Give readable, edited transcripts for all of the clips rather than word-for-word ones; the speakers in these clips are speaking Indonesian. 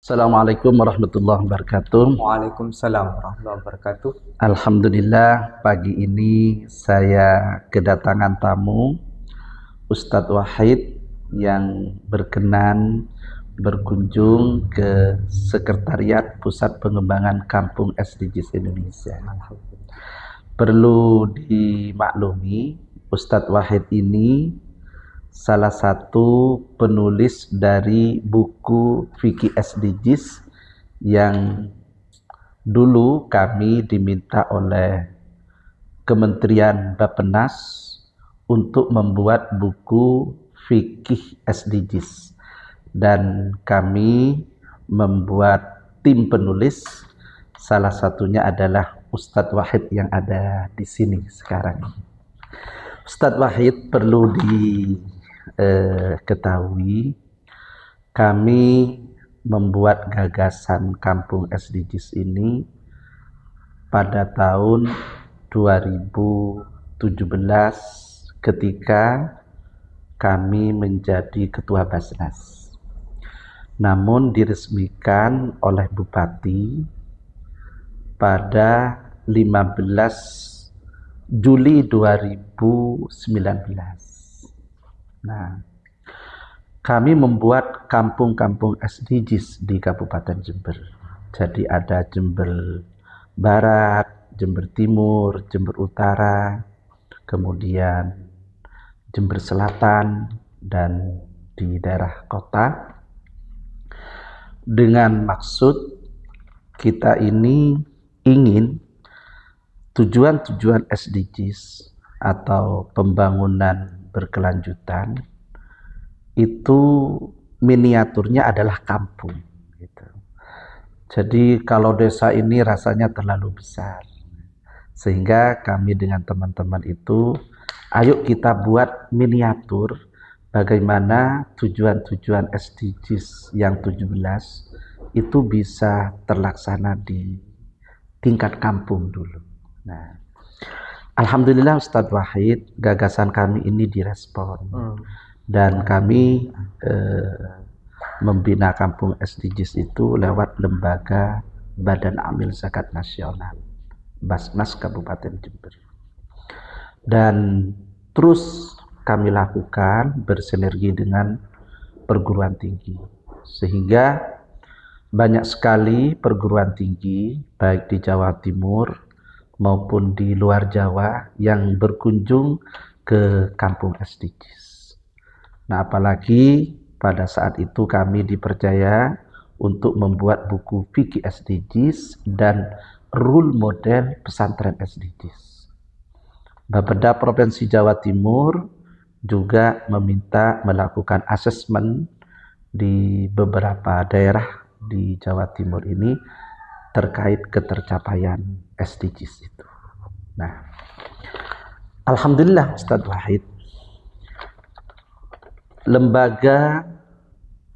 Assalamualaikum warahmatullahi wabarakatuh. Waalaikumsalam warahmatullahi wabarakatuh. Alhamdulillah, pagi ini saya kedatangan tamu Ustadz Wahid yang berkenan berkunjung ke Sekretariat Pusat Pengembangan Kampung SDGs Indonesia. Perlu dimaklumi, Ustadz Wahid ini salah satu penulis dari buku Fikih SDGs yang dulu kami diminta oleh Kementerian Bappenas untuk membuat buku Fikih SDGs, dan kami membuat tim penulis, salah satunya adalah Ustadz Wahid yang ada di sini sekarang. Ustadz Wahid perlu diketahui, kami membuat gagasan kampung SDGs ini pada tahun 2017 ketika kami menjadi ketua Basnas. Namun diresmikan oleh Bupati pada 15 Juli 2019. Nah, kami membuat kampung-kampung SDGs di Kabupaten Jember. Jadi ada Jember Barat, Jember Timur, Jember Utara, kemudian Jember Selatan, dan di daerah kota. Dengan maksud kita ini ingin tujuan-tujuan SDGs atau pembangunan berkelanjutan itu miniaturnya adalah kampung gitu. Jadi kalau desa ini rasanya terlalu besar, sehingga kami dengan teman-teman itu ayo kita buat miniatur bagaimana tujuan-tujuan SDGs yang 17 itu bisa terlaksana di tingkat kampung dulu. Nah, alhamdulillah Ustadz Wahid, gagasan kami ini direspon. Dan kami membina kampung SDGs itu lewat lembaga Badan Amil Zakat Nasional, Basnas Kabupaten Jember. Dan terus kami lakukan bersinergi dengan perguruan tinggi, sehingga banyak sekali perguruan tinggi baik di Jawa Timur maupun di luar Jawa yang berkunjung ke kampung SDGs. Nah, apalagi pada saat itu kami dipercaya untuk membuat buku Fikih SDGs dan rule model pesantren SDGs. Bapeda Provinsi Jawa Timur juga meminta melakukan asesmen di beberapa daerah di Jawa Timur ini terkait ketercapaian SDGs itu. Nah, alhamdulillah Ustadz Wahid, lembaga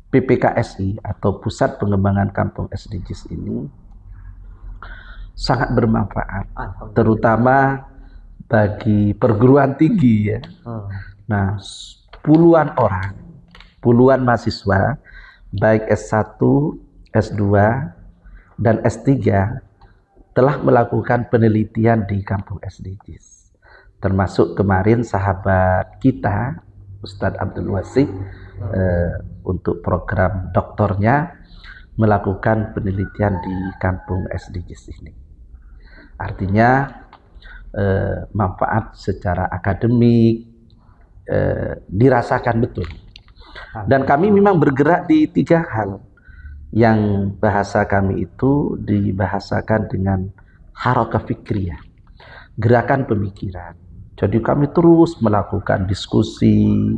PPKSI atau Pusat Pengembangan Kampung SDGs ini sangat bermanfaat, terutama bagi perguruan tinggi ya. Nah, puluhan orang, puluhan mahasiswa baik S1, S2, dan S3 telah melakukan penelitian di kampung SDGs. Termasuk kemarin sahabat kita Ustadz Abdul Wasi untuk program doktornya melakukan penelitian di kampung SDGs ini. Artinya manfaat secara akademik dirasakan betul. Dan kami memang bergerak di 3 hal. Yang bahasa kami itu dibahasakan dengan harakah fikriyah, gerakan pemikiran. Jadi kami terus melakukan diskusi,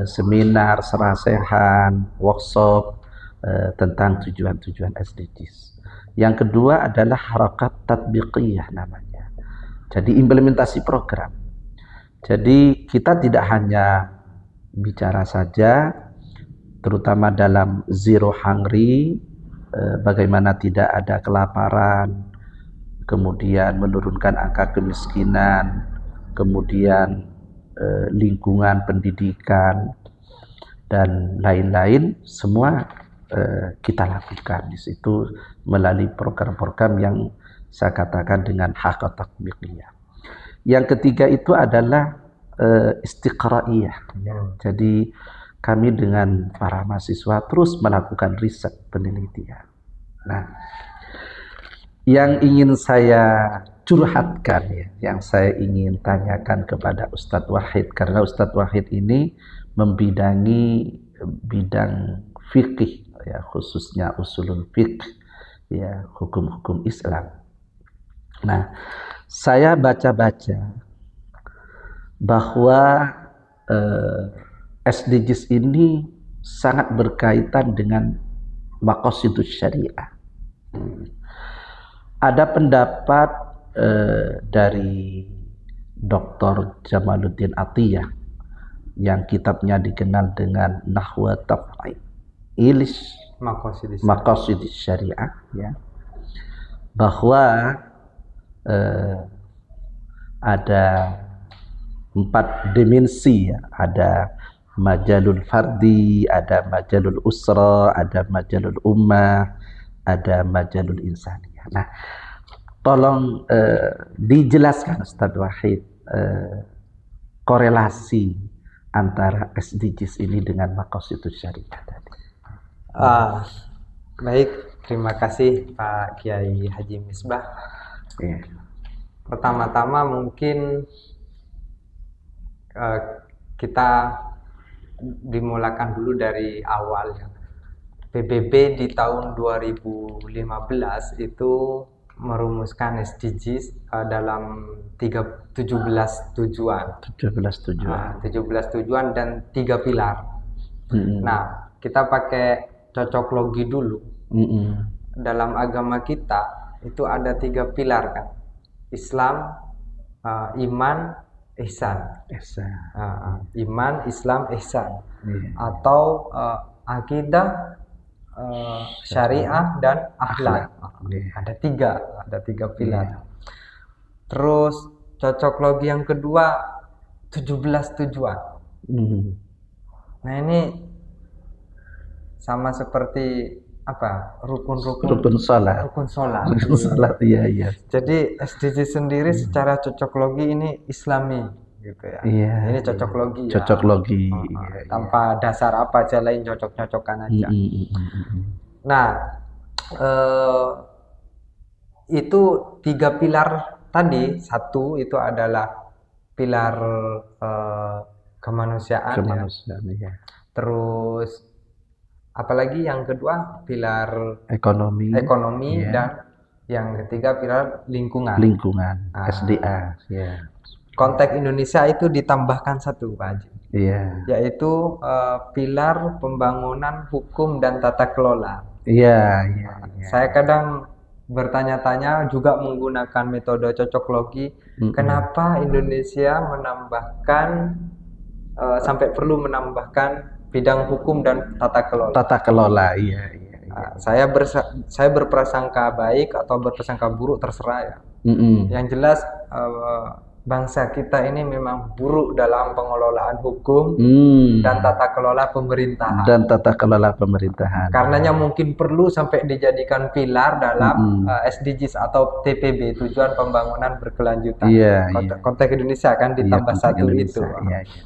seminar, serasehan, workshop tentang tujuan-tujuan SDGs. Yang kedua adalah harakat tatbiqiyah namanya. Jadi implementasi program. Jadi kita tidak hanya bicara saja, terutama dalam zero hungry, bagaimana tidak ada kelaparan, kemudian menurunkan angka kemiskinan, kemudian lingkungan pendidikan, dan lain-lain, semua kita lakukan di situ melalui program-program yang saya katakan dengan haqqat tatbiqiyah. Yang ketiga itu adalah istiqraiyah. Jadi kami dengan para mahasiswa terus melakukan riset penelitian. Nah, yang ingin saya curhatkan ya, yang saya ingin tanyakan kepada Ustadz Wahid, karena Ustadz Wahid ini membidangi bidang fikih ya, khususnya usulul fiqh ya, hukum-hukum Islam. Nah, saya baca-baca bahwa SDGs ini sangat berkaitan dengan maqasidus syariah. Ada pendapat dari Dr. Jamaluddin Atiyah yang kitabnya dikenal dengan Nahwa Taf'il Maqasidus Syariah ya, bahwa ada 4 dimensi ya, ada majalul fardi, ada majalul usra, ada majalul ummah, ada majalul insaniyah. Nah, tolong dijelaskan Ustadz Wahid korelasi antara SDGs ini dengan maqasidus syariah tadi. Baik, terima kasih Pak Kiai Haji Misbah. Yeah. Pertama-tama mungkin kita dimulakan dulu dari awal ya. PBB di tahun 2015 itu merumuskan SDGs dalam 17 tujuan. 17 tujuan dan 3 pilar. Nah, kita pakai cocok logi dulu. Dalam agama kita itu ada 3 pilar kan. Islam, iman, ihsan. Iman, Islam, ihsan. Atau akidah, syariah dan akhlak. Ada 3 pilar. Terus cocok logi yang kedua 17 tujuan. Nah, ini sama seperti rukun salat. Iya. Jadi SDG sendiri secara cocok logi ini Islami gitu ya. Ini cocok logi. Cocok logi. Tanpa dasar apa aja lain cocok-cocokan aja. Nah, itu 3 pilar tadi. Satu itu adalah pilar kemanusiaan. Ya. Terus apalagi yang kedua pilar ekonomi dan yang ketiga pilar lingkungan SDA konteks Indonesia itu ditambahkan 1 Pak Haji, yaitu pilar pembangunan hukum dan tata kelola. Saya kadang bertanya-tanya juga menggunakan metode cocok logi, kenapa Indonesia menambahkan sampai perlu menambahkan bidang hukum dan tata kelola. Saya berprasangka baik atau berprasangka buruk terserah ya. Yang jelas bangsa kita ini memang buruk dalam pengelolaan hukum dan tata kelola pemerintahan. Karenanya mungkin perlu sampai dijadikan pilar dalam SDGs atau TPB, tujuan pembangunan berkelanjutan. Konteks Indonesia kan ditambah 1 itu.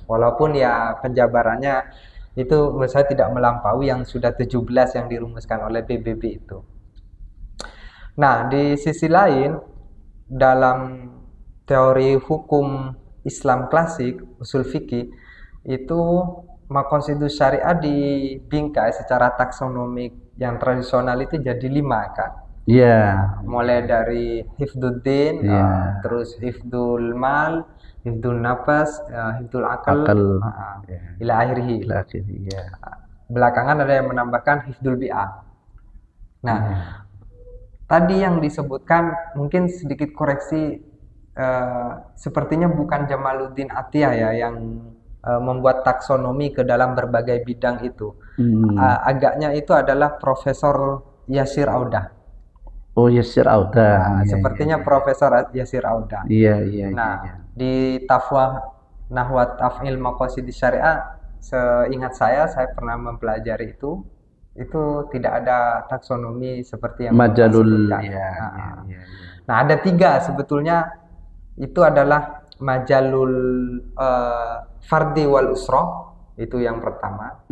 Walaupun ya penjabarannya itu menurut saya tidak melampaui yang sudah 17 yang dirumuskan oleh PBB itu. Nah, di sisi lain dalam teori hukum Islam klasik, usul fikih, itu maqasidus syariah dibingkai secara taksonomik yang tradisional itu jadi 5 kan. Mulai dari hifdzuddin, terus hifdzul mal, hifdzul nafas, hifdzul akal, ila akhirih. Belakangan ada yang menambahkan hifdzul bi'ah. Nah, tadi yang disebutkan mungkin sedikit koreksi, sepertinya bukan Jamaluddin Atiyah ya yang membuat taksonomi ke dalam berbagai bidang itu. Agaknya itu adalah Profesor Yasir Audah. Yasir Audah. Sepertinya Profesor Yasir Audah. Di Nahwa Taf'il Maqasidus Syariah, seingat saya pernah mempelajari itu. itu tidak ada taksonomi seperti yang Majalul sebutkan. Nah, ada 3 sebetulnya, itu adalah Majalul Fardi wal Usroh, itu yang pertama.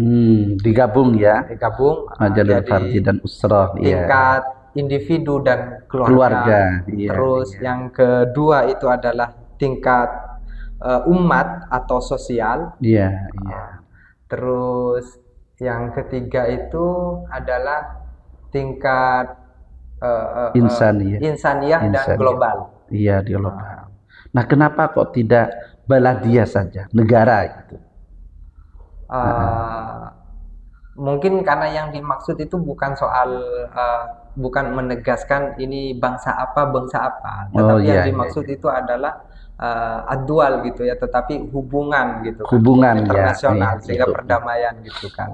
Digabung ya. Digabung. Majalul Fardi dan Usroh. Tingkat individu dan keluarga. Terus yang kedua itu adalah tingkat umat atau sosial. Terus yang ketiga itu adalah tingkat insaniyah dan global. Iya, global. Nah, kenapa kok tidak baladiyah saja, negara gitu? Mungkin karena yang dimaksud itu bukan soal bukan menegaskan ini bangsa apa, tetapi yang dimaksud itu adalah addual gitu ya, tetapi hubungan gitu kan, hubungan internasional, sehingga perdamaian gitu kan.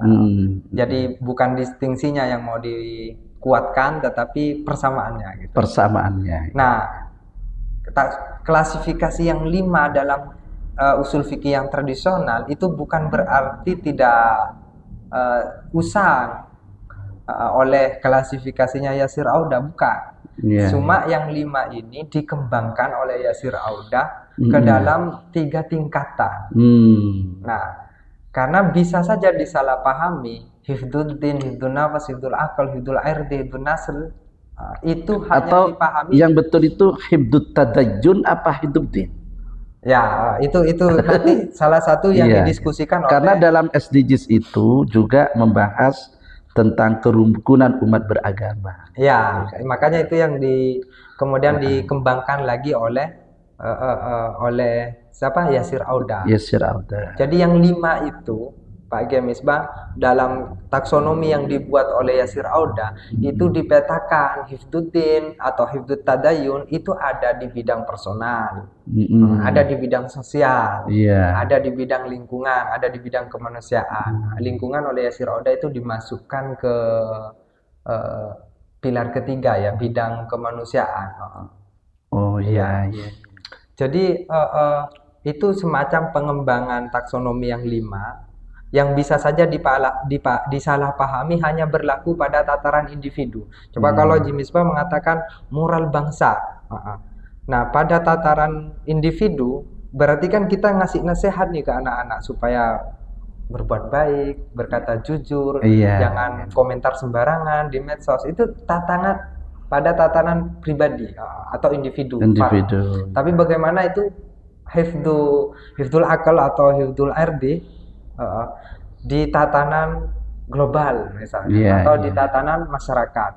Jadi bukan distingsinya yang mau dikuatkan, tetapi persamaannya gitu. Persamaannya. Nah, klasifikasi yang 5 dalam usul fikih yang tradisional itu bukan berarti tidak usang oleh klasifikasinya Yasir Auda, bukan. Cuma yang 5 ini dikembangkan oleh Yasir Auda ke dalam 3 tingkatan. Nah, karena bisa saja disalahpahami hifdzud din, hifdzun nafas, hifdzul akal, hifdzul irdi, hifdzun nasl, itu hanya atau dipahami. Yang betul itu hifdzut tadayyun apa hifdzud din? Ya, itu nanti salah satu yang didiskusikan oleh, karena dalam SDGs itu juga membahas tentang kerukunan umat beragama. Ya, makanya itu yang kemudian dikembangkan lagi oleh siapa? Yasir Auda. Jadi yang 5 itu, Pak G. Misbah, dalam taksonomi yang dibuat oleh Yasir Auda itu dipetakan hifdzuddin atau hifdzut tadayun itu ada di bidang personal, ada di bidang sosial, ada di bidang lingkungan, ada di bidang kemanusiaan. Lingkungan oleh Yasir Auda itu dimasukkan ke pilar ketiga ya, bidang kemanusiaan. Jadi itu semacam pengembangan taksonomi yang 5 yang bisa saja disalahpahami hanya berlaku pada tataran individu. Coba kalau Jimisbah mengatakan moral bangsa. Nah, pada tataran individu berarti kan kita ngasih nasihat nih ke anak-anak supaya berbuat baik, berkata jujur, jangan komentar sembarangan di medsos. Itu pada tataran pribadi atau individu. Tapi bagaimana itu hifdzul akal atau hifdzul irdi di tatanan global misalnya, atau di tatanan masyarakat.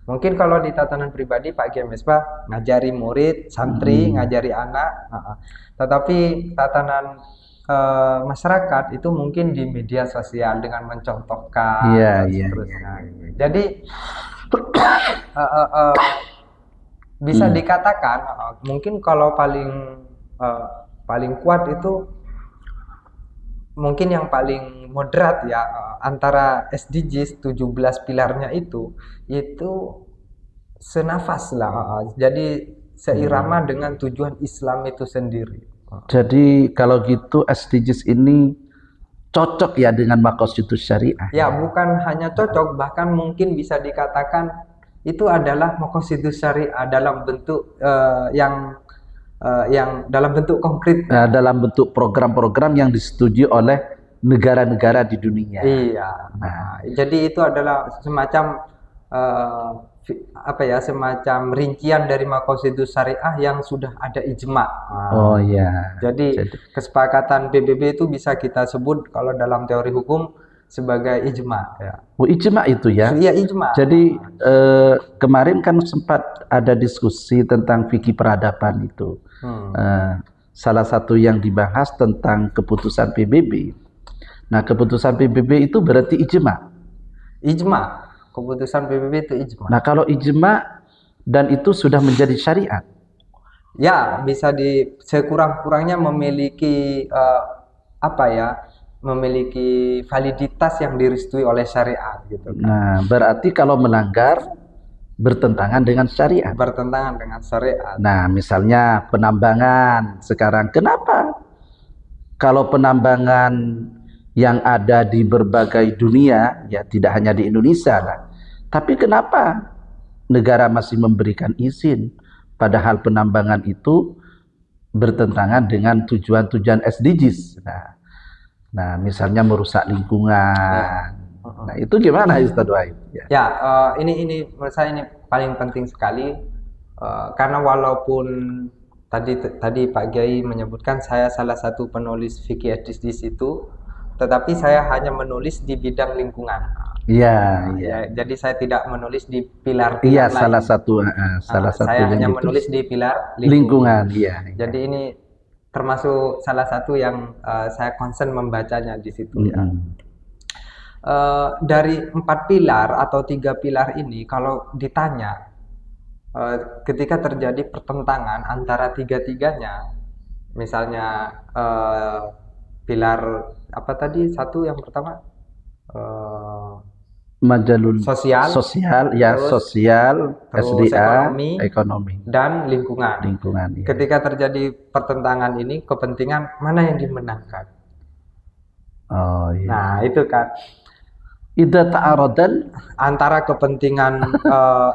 Mungkin kalau di tatanan pribadi Pak G. Misbah ngajari murid, santri, ngajari anak, tetapi tatanan masyarakat itu mungkin di media sosial dengan mencontohkan dan seterusnya. Jadi bisa dikatakan mungkin kalau paling kuat itu mungkin yang paling moderat ya, antara SDGs 17 pilarnya itu senafas lah, jadi seirama dengan tujuan Islam itu sendiri. Jadi kalau gitu SDGs ini cocok ya dengan Maqasidus Syariah. Ya, bukan hanya cocok, bahkan mungkin bisa dikatakan itu adalah Maqasidus Syariah dalam bentuk yang dalam bentuk konkret, dalam bentuk program-program yang disetujui oleh negara-negara di dunia. Jadi itu adalah semacam semacam rincian dari Maqasidus Syariah yang sudah ada ijma. Jadi kesepakatan PBB itu bisa kita sebut kalau dalam teori hukum sebagai ijma. Ijma itu ya? Iya, ijma. Jadi kemarin kan sempat ada diskusi tentang fikih peradaban itu. Salah satu yang dibahas tentang keputusan PBB. Nah, keputusan PBB itu berarti ijma. Keputusan PBB itu ijma. Nah, kalau ijma dan itu sudah menjadi syariat. Ya, bisa sekurang-kurangnya memiliki memiliki validitas yang direstui oleh syariat gitu. Nah, berarti kalau melanggar bertentangan dengan syariat. Nah, misalnya penambangan sekarang, kenapa kalau penambangan yang ada di berbagai dunia, ya tidak hanya di Indonesia lah. Tapi kenapa negara masih memberikan izin, padahal penambangan itu bertentangan dengan tujuan-tujuan SDGs. Nah, misalnya merusak lingkungan. Nah, itu gimana Ustadz Wahid? Ini menurut saya ini paling penting sekali, karena walaupun tadi Pak Kiai menyebutkan saya salah satu penulis fikih SDGs itu, tetapi saya hanya menulis di bidang lingkungan. Jadi saya tidak menulis di pilar-pilar lain. Salah satu saya hanya menulis di pilar lingkungan. Jadi ini termasuk salah satu yang saya concern membacanya di situ. Dari 4 pilar atau 3 pilar ini, kalau ditanya ketika terjadi pertentangan antara tiga-tiganya, misalnya pilar apa tadi, satu yang pertama majalul sosial, SDA, ekonomi dan lingkungan. Ketika terjadi pertentangan ini, kepentingan mana yang dimenangkan? Nah, itu kan idza ta'aradan antara kepentingan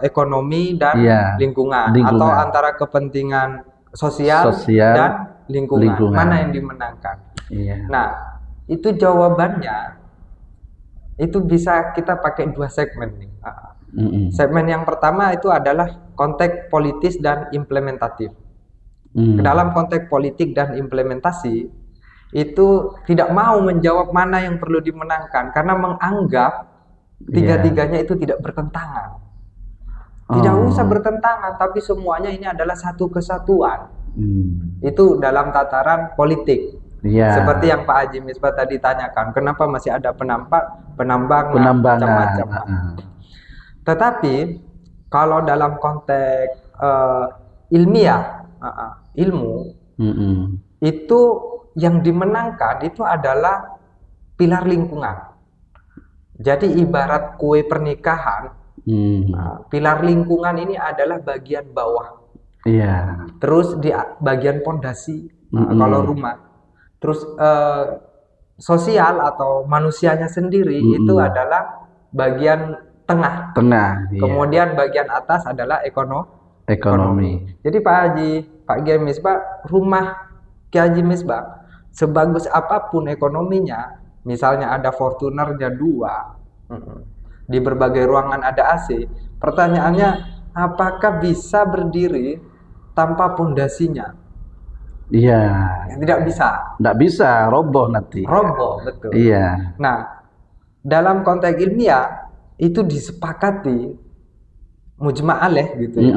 ekonomi dan lingkungan, atau antara kepentingan sosial dan lingkungan. Mana yang dimenangkan? Nah, itu jawabannya itu bisa kita pakai 2 segmen nih. Segmen yang pertama itu adalah konteks politis dan implementatif. Dalam konteks politik dan implementasi itu tidak mau menjawab mana yang perlu dimenangkan karena menganggap tiga-tiganya itu tidak bertentangan. Tidak usah bertentangan, tapi semuanya ini adalah satu kesatuan. Itu dalam tataran politik. Seperti yang Pak Haji Misbah tadi tanyakan, kenapa masih ada penambangan macam-macam. Tetapi kalau dalam konteks ilmiah, ilmu, itu yang dimenangkan itu adalah pilar lingkungan. Jadi ibarat kue pernikahan, pilar lingkungan ini adalah bagian bawah. Terus di bagian pondasi, kalau rumah. Terus sosial atau manusianya sendiri itu adalah bagian tengah. Kemudian bagian atas adalah ekonomi. Jadi Pak Kiai Misbah, rumah Kiai Haji Misbah sebagus apapun ekonominya, misalnya ada Fortunernya 2, di berbagai ruangan ada AC, pertanyaannya apakah bisa berdiri tanpa pondasinya? Tidak bisa. Tidak bisa, roboh nanti. Roboh, betul. Nah, dalam konteks ilmiah itu disepakati mujma' alaih gitu ya,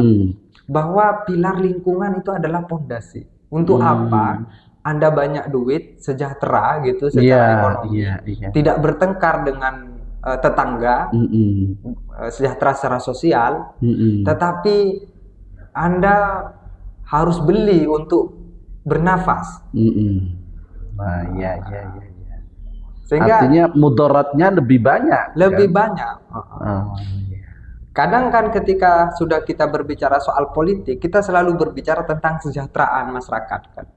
bahwa pilar lingkungan itu adalah pondasi. Untuk apa? Anda banyak duit, sejahtera gitu secara ekonomi, tidak bertengkar dengan tetangga, sejahtera secara sosial, tetapi Anda harus beli untuk bernafas. Sehingga artinya mudaratnya lebih banyak. Banyak. Kadang kan ketika sudah kita berbicara soal politik, kita selalu berbicara tentang kesejahteraan masyarakat kan.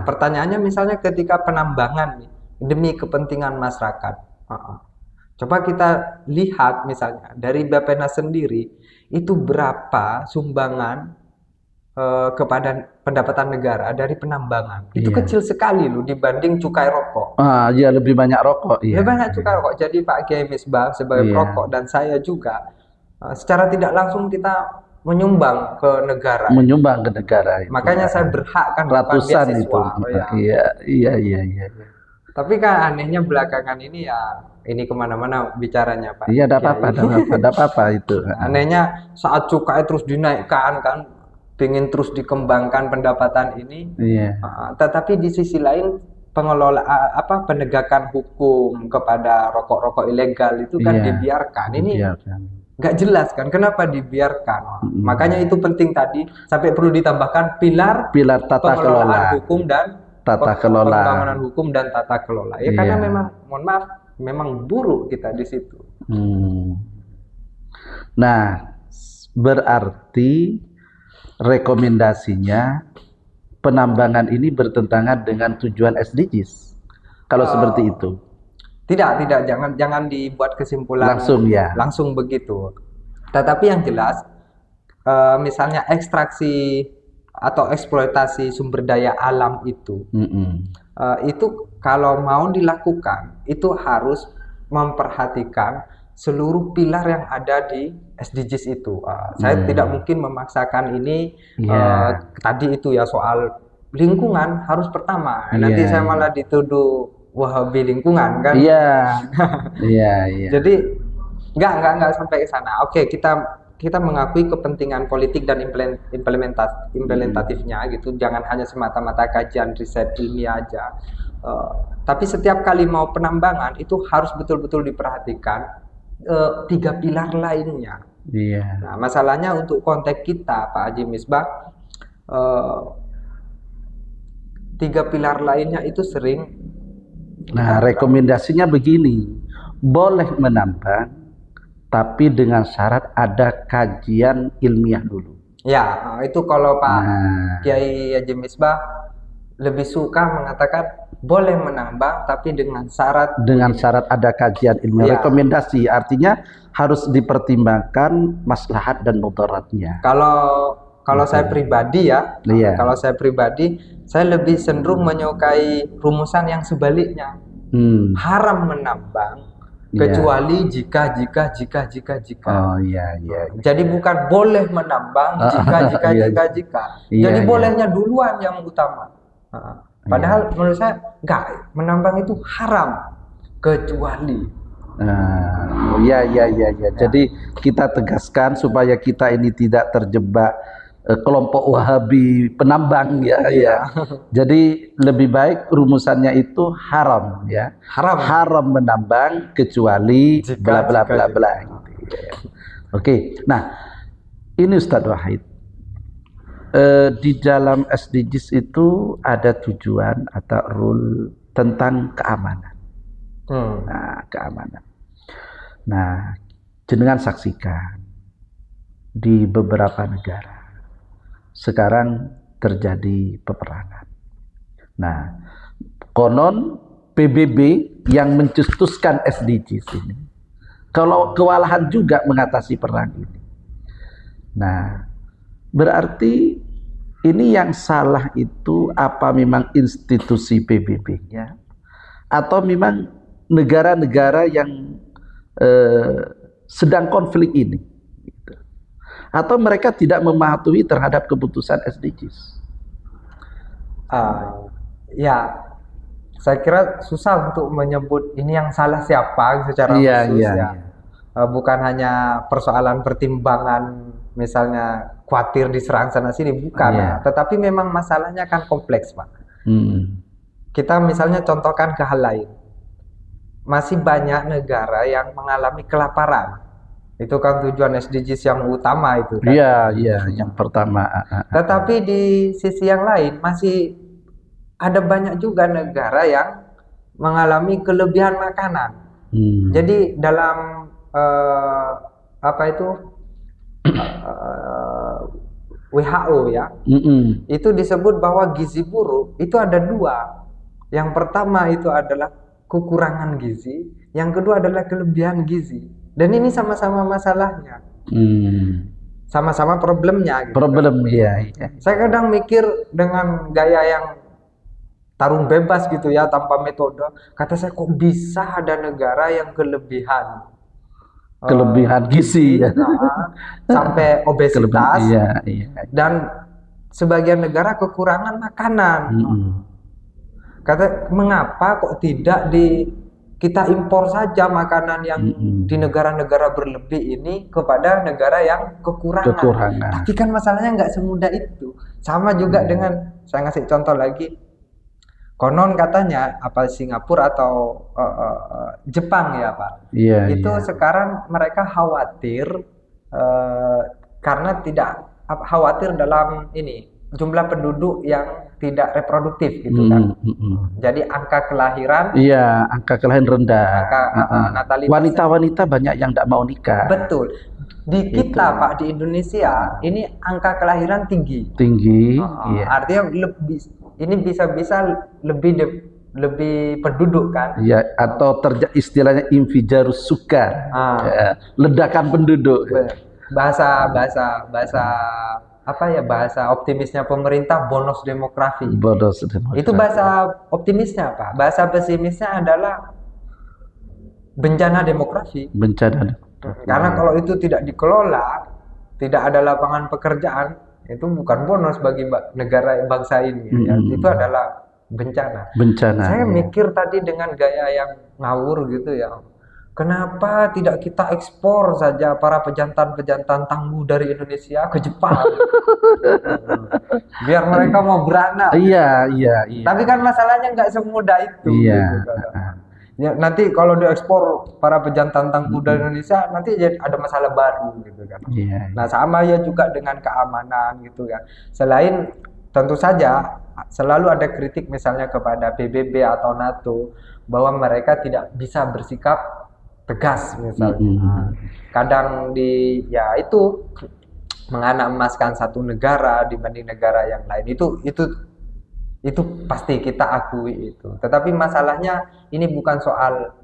Pertanyaannya misalnya ketika penambangan nih, demi kepentingan masyarakat. Coba kita lihat misalnya dari Bappenas sendiri itu berapa sumbangan kepada pendapatan negara dari penambangan. Itu kecil sekali loh dibanding cukai rokok. Lebih banyak rokok. Lebih banyak cukai rokok. Jadi Pak Kiai Misbah sebagai perokok dan saya juga secara tidak langsung kita menyumbang ke negara. Makanya saya berhak kan ratusan itu. Iya. Tapi kan anehnya belakangan ini ini kemana-mana bicaranya Pak. Iya, tidak apa-apa itu. Anehnya saat cukai terus dinaikkan kan, ingin terus dikembangkan pendapatan ini, tetapi di sisi lain penegakan hukum kepada rokok-rokok ilegal itu kan dibiarkan. Ini nggak jelas kan kenapa dibiarkan. Makanya itu penting tadi sampai perlu ditambahkan pilar tata kelola hukum dan pembangunan hukum dan tata kelola. Karena memang mohon maaf memang buruk kita di situ. Nah, berarti rekomendasinya penambangan ini bertentangan dengan tujuan SDGs. Kalau seperti itu. Tidak, jangan dibuat kesimpulan langsung begitu. Tetapi yang jelas, misalnya ekstraksi atau eksploitasi sumber daya alam itu kalau mau dilakukan itu harus memperhatikan seluruh pilar yang ada di SDGs itu. Saya tidak mungkin memaksakan ini tadi itu ya, soal lingkungan harus pertama. Nanti saya malah dituduh wahabi lingkungan kan? Jadi nggak sampai ke sana. Oke, kita mengakui kepentingan politik dan implementatifnya gitu. Jangan hanya semata-mata kajian riset ilmiah aja. Tapi setiap kali mau penambangan itu harus betul-betul diperhatikan 3 pilar lainnya. Nah, masalahnya untuk konteks kita, Pak Haji Misbah, 3 pilar lainnya itu sering. Nah, rekomendasinya begini, boleh menambang, tapi dengan syarat ada kajian ilmiah dulu. Ya, itu kalau Pak Kiai Haji Misbah lebih suka mengatakan boleh menambang tapi dengan syarat ada kajian ilmiah. Rekomendasi artinya harus dipertimbangkan maslahat dan mudaratnya. Kalau saya pribadi kalau saya pribadi saya lebih cenderung menyukai rumusan yang sebaliknya. Haram menambang kecuali jika. Jadi bukan boleh menambang jika. Jadi bolehnya duluan yang utama. Padahal menurut saya enggak, menambang itu haram kecuali. Jadi kita tegaskan supaya kita ini tidak terjebak kelompok Wahabi penambang Jadi lebih baik rumusannya itu haram ya. Haram menambang kecuali bla bla bla bla gitu. Oke. Nah, ini Ustadz Wahid. Di dalam SDGs itu ada tujuan atau rule tentang keamanan. Nah, keamanan. Nah, jenengan saksikan di beberapa negara sekarang terjadi peperangan. Nah, konon PBB yang mencetuskan SDGs ini, kalau kewalahan juga mengatasi perang ini. Nah, berarti ini yang salah itu apa memang institusi PBB-nya atau memang negara-negara yang sedang konflik ini, gitu. Atau mereka tidak mematuhi terhadap keputusan SDGs? Saya kira susah untuk menyebut ini yang salah siapa secara khusus bukan hanya persoalan pertimbangan misalnya khawatir diserang sana sini, bukan. Tetapi memang masalahnya kan kompleks, Pak. Kita misalnya contohkan ke hal lain. Masih banyak negara yang mengalami kelaparan. Itu kan tujuan SDGs yang utama itu kan. Yang pertama. Tetapi di sisi yang lain masih ada banyak juga negara yang mengalami kelebihan makanan. Jadi dalam WHO itu disebut bahwa gizi buruk itu ada 2. Yang pertama itu adalah kekurangan gizi, yang kedua adalah kelebihan gizi. Dan ini sama-sama masalahnya, sama-sama problemnya. Gitu. Saya kadang mikir dengan gaya yang tarung bebas gitu ya, tanpa metode. Kata saya, kok bisa ada negara yang kelebihan gizi sampai obesitas dan sebagian negara kekurangan makanan. Kata, mengapa kok tidak kita impor saja makanan yang di negara-negara berlebih ini kepada negara yang kekurangan. Tapi kan masalahnya nggak semudah itu. Sama juga dengan, saya ngasih contoh lagi, konon katanya apa Singapura atau Jepang ya Pak, sekarang mereka khawatir karena tidak khawatir dalam ini jumlah penduduk yang tidak reproduktif gitu kan. Jadi angka kelahiran rendah. Natalitas. Wanita-wanita banyak yang tidak mau nikah. Betul. Di kita Pak, di Indonesia ini angka kelahiran tinggi. Tinggi. Artinya lebih, ini bisa-bisa lebih lebih penduduk kan? Ya, atau istilahnya infijarus sukar, ya, ledakan penduduk. Bahasa apa ya, bahasa optimisnya pemerintah bonus demografi. Bonus demografi. Itu bahasa optimisnya apa? Bahasa pesimisnya adalah bencana demografi. Bencana. Karena kalau itu tidak dikelola, tidak ada lapangan pekerjaan, itu bukan bonus bagi negara bangsa ini. Ya. Itu adalah bencana. Saya mikir tadi dengan gaya yang ngawur gitu ya. Kenapa tidak kita ekspor saja para pejantan-pejantan tangguh dari Indonesia ke Jepang? Biar mereka mau beranak. Iya. Tapi kan masalahnya nggak semudah itu. Iya. Gitu, ya, nanti kalau diekspor para pejantan tangguh dari Indonesia, nanti ada masalah baru gitu kan. Iya. Nah, sama ya juga dengan keamanan gitu kan. Selain tentu saja selalu ada kritik misalnya kepada PBB atau NATO bahwa mereka tidak bisa bersikap tegas misalnya. Kadang ya itu menganak emaskan satu negara dibanding negara yang lain, itu pasti kita akui itu. Tetapi masalahnya ini bukan soal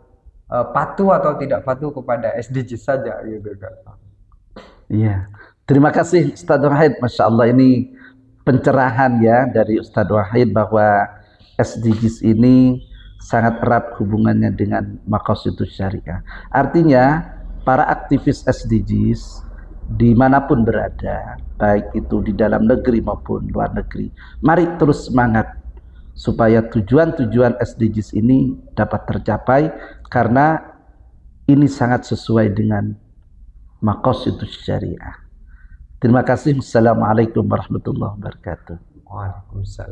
patuh atau tidak patuh kepada SDGs saja gitu kan. Iya. Terima kasih Ustadz Wahid, Masya Allah, ini pencerahan ya dari Ustadz Wahid bahwa SDGs ini sangat erat hubungannya dengan maqasidus syariah. Artinya para aktivis SDGs dimanapun berada, baik itu di dalam negeri maupun luar negeri, mari terus semangat supaya tujuan-tujuan SDGs ini dapat tercapai, karena ini sangat sesuai dengan maqasidus syariah. Terima kasih. Wassalamualaikum warahmatullahi wabarakatuh. Waalaikumsalam.